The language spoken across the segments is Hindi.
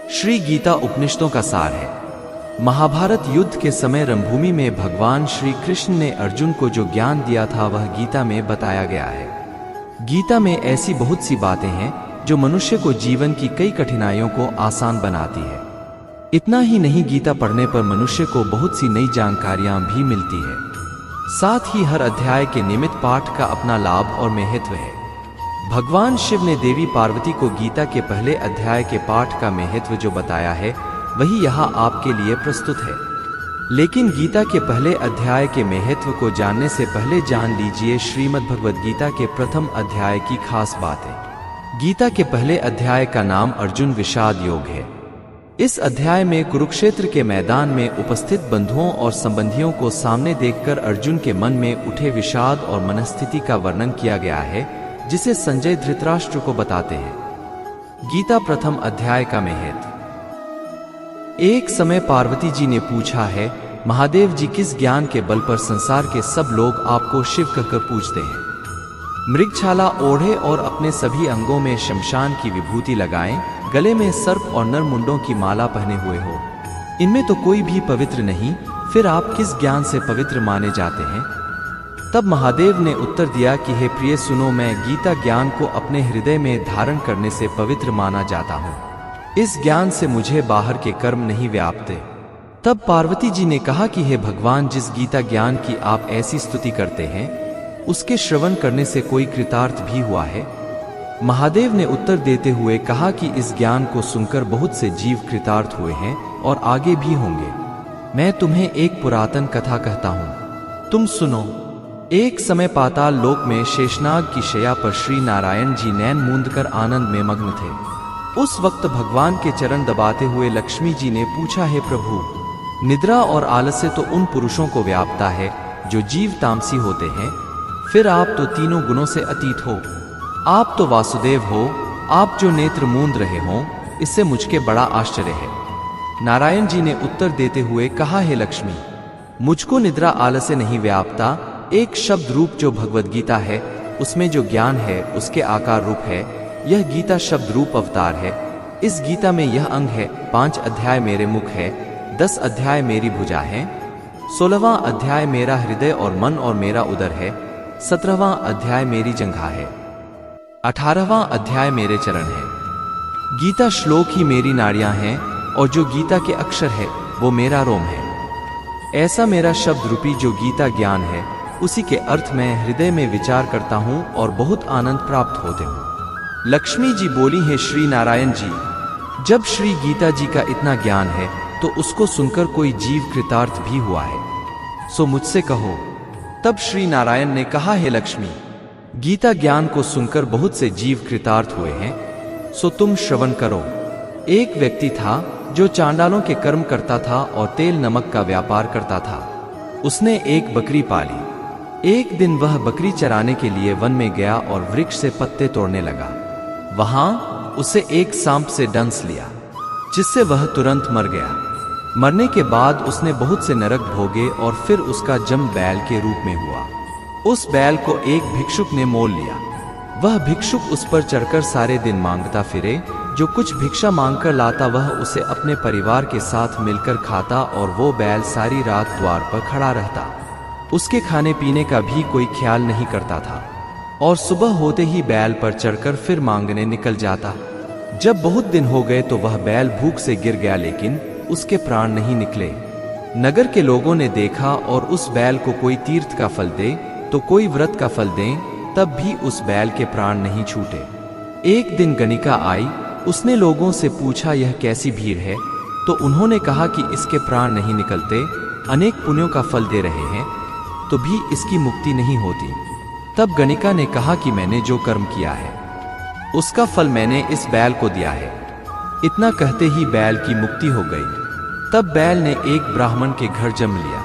श्री गीता उपनिषदों का सार है। महाभारत युद्ध के समय रणभूमि में भगवान श्री कृष्ण ने अर्जुन को जो ज्ञान दिया था वह गीता में बताया गया है। गीता में ऐसी बहुत सी बातें हैं जो मनुष्य को जीवन की कई कठिनाइयों को आसान बनाती है। इतना ही नहीं, गीता पढ़ने पर मनुष्य को बहुत सी नई जानकारियां भी मिलती है। साथ ही हर अध्याय के नियमित पाठ का अपना लाभ और महत्व है। भगवान शिव ने देवी पार्वती को गीता के पहले अध्याय के पाठ का महत्व जो बताया है वही यहाँ आपके लिए प्रस्तुत है। लेकिन गीता के पहले अध्याय के महत्व को जानने से पहले जान लीजिए श्रीमद् भगवद गीता के प्रथम अध्याय की खास बातें। गीता के पहले अध्याय का नाम अर्जुन विषाद योग है। इस अध्याय में कुरुक्षेत्र के मैदान में उपस्थित बंधुओं और संबंधियों को सामने देखकर अर्जुन के मन में उठे विषाद और मनस्थिति का वर्णन किया गया है, जिसे संजय धृतराष्ट्र को बताते हैं। गीता प्रथम अध्याय का महत्व। एक समय पार्वती जी ने पूछा है, महादेव जी, किस ज्ञान के बल पर संसार के सब लोग आपको शिव कहकर पूजते हैं? मृगछाला ओढ़े और अपने सभी अंगों में शमशान की विभूति लगाएं, गले में सर्प और नर मुंडों की माला पहने हुए हो, इनमें तो कोई भी पवित्र नहीं, फिर आप किस ज्ञान से पवित्र माने जाते हैं? तब महादेव ने उत्तर दिया कि हे प्रिय, सुनो, मैं गीता ज्ञान को अपने हृदय में धारण करने से पवित्र माना जाता हूँ। इस ज्ञान से मुझे बाहर के कर्म नहीं व्यापते। तब पार्वती जी ने कहा कि हे भगवान, जिस गीता ज्ञान की आप ऐसी स्तुति करते हैं उसके श्रवण करने से कोई कृतार्थ भी हुआ है? महादेव ने उत्तर देते हुए कहा कि इस ज्ञान को सुनकर बहुत से जीव कृतार्थ हुए हैं और आगे भी होंगे। मैं तुम्हें एक पुरातन कथा कहता हूँ, तुम सुनो। एक समय पाताल लोक में शेषनाग की शैया पर श्री नारायण जी नैन मूंदकर आनंद में मग्न थे। उस वक्त भगवान के चरण दबाते हुए लक्ष्मी जी ने पूछा, हे प्रभु, निद्रा और आलस्य तो उन पुरुषों को व्यापता है जो जीव तामसी होते हैं, फिर आप तो तीनों गुणों से अतीत हो। आप तो वासुदेव हो, आप जो नेत्र मूंद रहे हो, इससे मुझके बड़ा आश्चर्य है। नारायण जी ने उत्तर देते हुए कहा, हे लक्ष्मी, मुझको निद्रा आलस्य नहीं व्यापता। एक शब्द रूप जो भगवद गीता है उसमें जो ज्ञान है उसके आकार रूप है। यह गीता शब्द रूप अवतार है। इस गीता में यह अंग है। 5 अध्याय मेरे मुख है, 10 अध्याय मेरी भुजा है, 16वां अध्याय मेरा हृदय और मन और मेरा उदर है, 17वां अध्याय मेरी जंघा है, 18वां अध्याय मेरे चरण है। गीता श्लोक ही मेरी नाड़ियां हैं और जो गीता के अक्षर है वो मेरा रोम है। ऐसा मेरा शब्द रूपी जो गीता ज्ञान है उसी के अर्थ में हृदय में विचार करता हूँ और बहुत आनंद प्राप्त होते हूँ। लक्ष्मी जी बोली, हे श्री नारायण जी, जब श्री गीता जी का इतना ज्ञान है तो उसको सुनकर कोई जीव कृतार्थ भी हुआ है, सो मुझसे कहो। तब श्री नारायण ने कहा, हे लक्ष्मी, गीता ज्ञान को सुनकर बहुत से जीव कृतार्थ हुए हैं, सो तुम श्रवण करो। एक व्यक्ति था जो चांडालों के कर्म करता था और तेल नमक का व्यापार करता था। उसने एक बकरी पाली। एक दिन वह बकरी चराने के लिए वन में गया और वृक्ष से पत्ते तोड़ने लगा। वहां उसे एक सांप से डंस लिया, जिससे वह तुरंत मर गया। मरने के बाद उसने बहुत से नरक भोगे और फिर उसका जन्म बैल के रूप में हुआ। उस बैल को एक भिक्षुक ने मोल लिया। वह भिक्षुक उस पर चढ़कर सारे दिन मांगता फिरे। जो कुछ भिक्षा मांगकर लाता वह उसे अपने परिवार के साथ मिलकर खाता और वो बैल सारी रात द्वार पर खड़ा रहता। उसके खाने पीने का भी कोई ख्याल नहीं करता था और सुबह होते ही बैल पर चढ़कर फिर मांगने निकल जाता। जब बहुत दिन हो गए तो वह बैल भूख से गिर गया, लेकिन उसके प्राण नहीं निकले। नगर के लोगों ने देखा और उस बैल को कोई तीर्थ का फल दे तो कोई व्रत का फल दें, तब भी उस बैल के प्राण नहीं छूटे। एक दिन गणिका आई। उसने लोगों से पूछा, यह कैसी भीड़ है? तो उन्होंने कहा कि इसके प्राण नहीं निकलते, अनेक पुण्यों का फल दे रहे हैं तो भी इसकी मुक्ति नहीं होती। तब गणिका ने कहा कि मैंने जो कर्म किया है उसका फल मैंने इस बैल को दिया है। इतना कहते ही बैल की मुक्ति हो गई। तब बैल ने एक ब्राह्मण के घर जन्म लिया।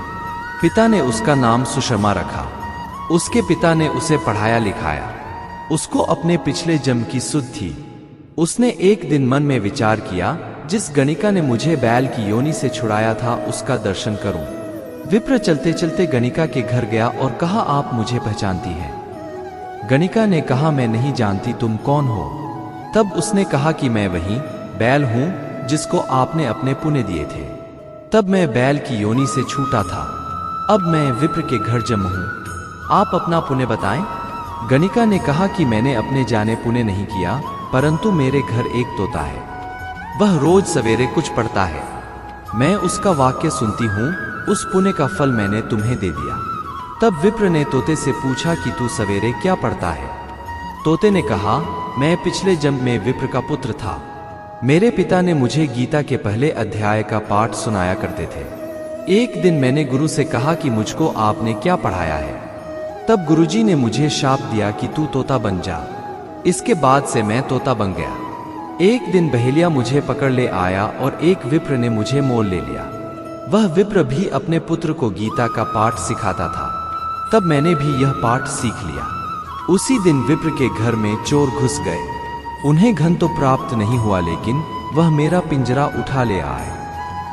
पिता ने उसका नाम सुशर्मा रखा। उसके पिता ने उसे पढ़ाया लिखाया। उसको अपने पिछले जन्म की सुध थी। उसने एक दिन मन में विचार किया, जिस गणिका ने मुझे बैल की योनि से छुड़ाया था उसका दर्शन करूं। विप्र चलते चलते गणिका के घर गया और कहा, आप मुझे पहचानती हैं? गणिका ने कहा, मैं नहीं जानती, तुम कौन हो? तब उसने कहा कि मैं वही बैल हूं जिसको आपने अपने पुण्य दिए थे। तब मैं बैल की योनि से छूटा था, अब मैं विप्र के घर जन्म हूं। आप अपना पुण्य बताएं। गणिका ने कहा कि मैंने अपने जाने पुण्य नहीं किया, परंतु मेरे घर एक तोता है, वह रोज सवेरे कुछ पढ़ता है, मैं उसका वाक्य सुनती हूँ, उस पुण्य का फल मैंने तुम्हें दे दिया। तब विप्र ने तोते से पूछा कि तू सवेरे क्या पढ़ता है? तोते ने कहा, मैं पिछले जन्म में विप्र का पुत्र था, मेरे पिता ने मुझे गीता के पहले अध्याय का पाठ सुनाया करते थे। एक दिन मैंने गुरु से कहा कि मुझको आपने क्या पढ़ाया है? तब गुरुजी ने मुझे शाप दिया कि तू तोता बन जा। इसके बाद से मैं तोता बन गया। एक दिन बहेलिया मुझे पकड़ ले आया और एक विप्र ने मुझे मोल ले लिया। वह विप्र भी अपने पुत्र को गीता का पाठ सिखाता था। तब मैंने भी यह पाठ सीख लिया। उसी दिन विप्र के घर में चोर घुस गए। उन्हें धन तो प्राप्त नहीं हुआ, लेकिन वह मेरा पिंजरा उठा ले आए।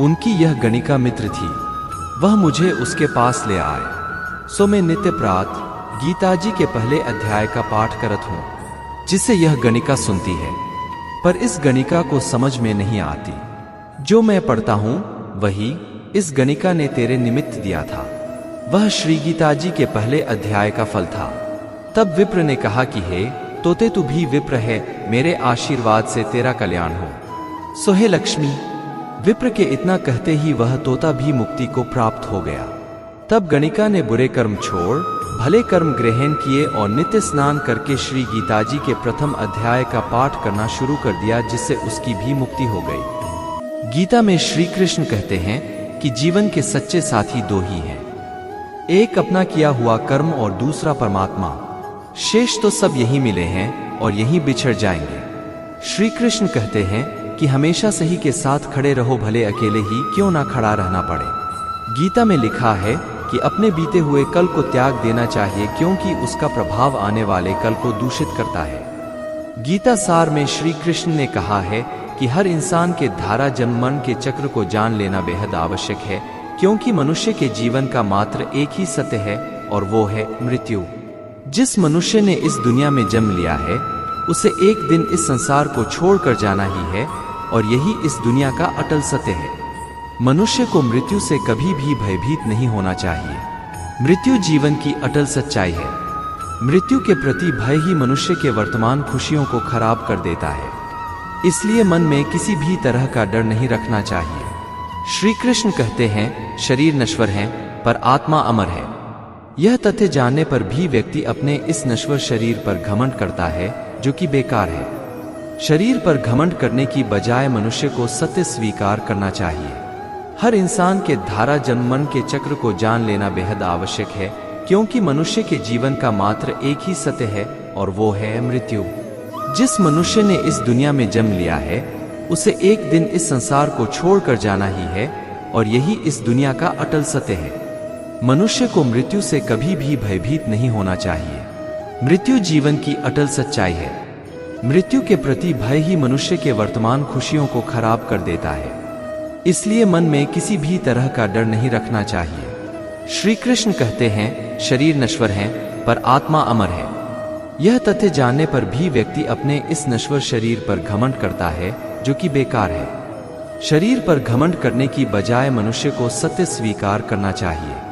उनकी यह गणिका मित्र थी, वह मुझे उसके पास ले आए। सो मैं नित्य प्रातः गीता जी के पहले अध्याय का पाठ करत हूँ, जिसे यह गणिका सुनती है, पर इस गणिका को समझ में नहीं आती। जो मैं पढ़ता हूँ वही इस गणिका ने तेरे निमित्त दिया था। वह श्री गीता जी के पहले अध्याय का फल था। तब विप्र ने कहा कि हे तोते, तू भी विप्र है, मेरे आशीर्वाद से तेरा कल्याण हो। सो हे लक्ष्मी। विप्र के इतना कहते ही वह तोता भी मुक्ति को प्राप्त हो गया। तब गणिका ने बुरे कर्म छोड़ भले कर्म ग्रहण किए और नित्य स्नान करके श्री गीता जी के प्रथम अध्याय का पाठ करना शुरू कर दिया, जिससे उसकी भी मुक्ति हो गई। गीता में श्री कृष्ण कहते हैं कि जीवन के सच्चे साथी दो ही हैं, एक अपना किया हुआ कर्म और दूसरा परमात्मा। शेष तो सब यही मिले हैं और यही बिछड़ जाएंगे। श्री कृष्ण कहते हैं कि हमेशा सही के साथ खड़े रहो, भले अकेले ही क्यों ना खड़ा रहना पड़े। गीता में लिखा है कि अपने बीते हुए कल को त्याग देना चाहिए, क्योंकि उसका प्रभाव आने वाले कल को दूषित करता है। गीता सार में श्री कृष्ण ने कहा है कि हर इंसान के धारा जन्म मरण के चक्र को जान लेना बेहद आवश्यक है, क्योंकि मनुष्य के जीवन का मात्र एक ही सत्य है और वो है मृत्यु। जिस मनुष्य ने इस दुनिया में जन्म लिया है, उसे एक दिन इस संसार को छोड़कर जाना ही है और यही इस दुनिया का अटल सत्य है। मनुष्य को मृत्यु से कभी भी भयभीत नहीं होना चाहिए। मृत्यु जीवन की अटल सच्चाई है। मृत्यु के प्रति भय ही मनुष्य के वर्तमान खुशियों को खराब कर देता है। इसलिए मन में किसी भी तरह का डर नहीं रखना चाहिए। श्री कृष्ण कहते हैं, शरीर नश्वर है पर आत्मा अमर है। यह तथ्य जानने पर भी व्यक्ति अपने इस नश्वर शरीर पर घमंड करता है, जो कि बेकार है। शरीर पर घमंड करने की बजाय मनुष्य को सत्य स्वीकार करना चाहिए। हर इंसान के धारा जन्म मरण के चक्र को जान लेना बेहद आवश्यक है, क्योंकि मनुष्य के जीवन का मात्र एक ही सत्य है और वो है मृत्यु। जिस मनुष्य ने इस दुनिया में जन्म लिया है, उसे एक दिन इस संसार को छोड़कर जाना ही है और यही इस दुनिया का अटल सत्य है। मनुष्य को मृत्यु से कभी भी भयभीत नहीं होना चाहिए। मृत्यु जीवन की अटल सच्चाई है। मृत्यु के प्रति भय ही मनुष्य के वर्तमान खुशियों को खराब कर देता है। इसलिए मन में किसी भी तरह का डर नहीं रखना चाहिए। श्री कृष्ण कहते हैं, शरीर नश्वर है पर आत्मा अमर है। यह तथ्य जानने पर भी व्यक्ति अपने इस नश्वर शरीर पर घमंड करता है, जो कि बेकार है। शरीर पर घमंड करने की बजाय मनुष्य को सत्य स्वीकार करना चाहिए।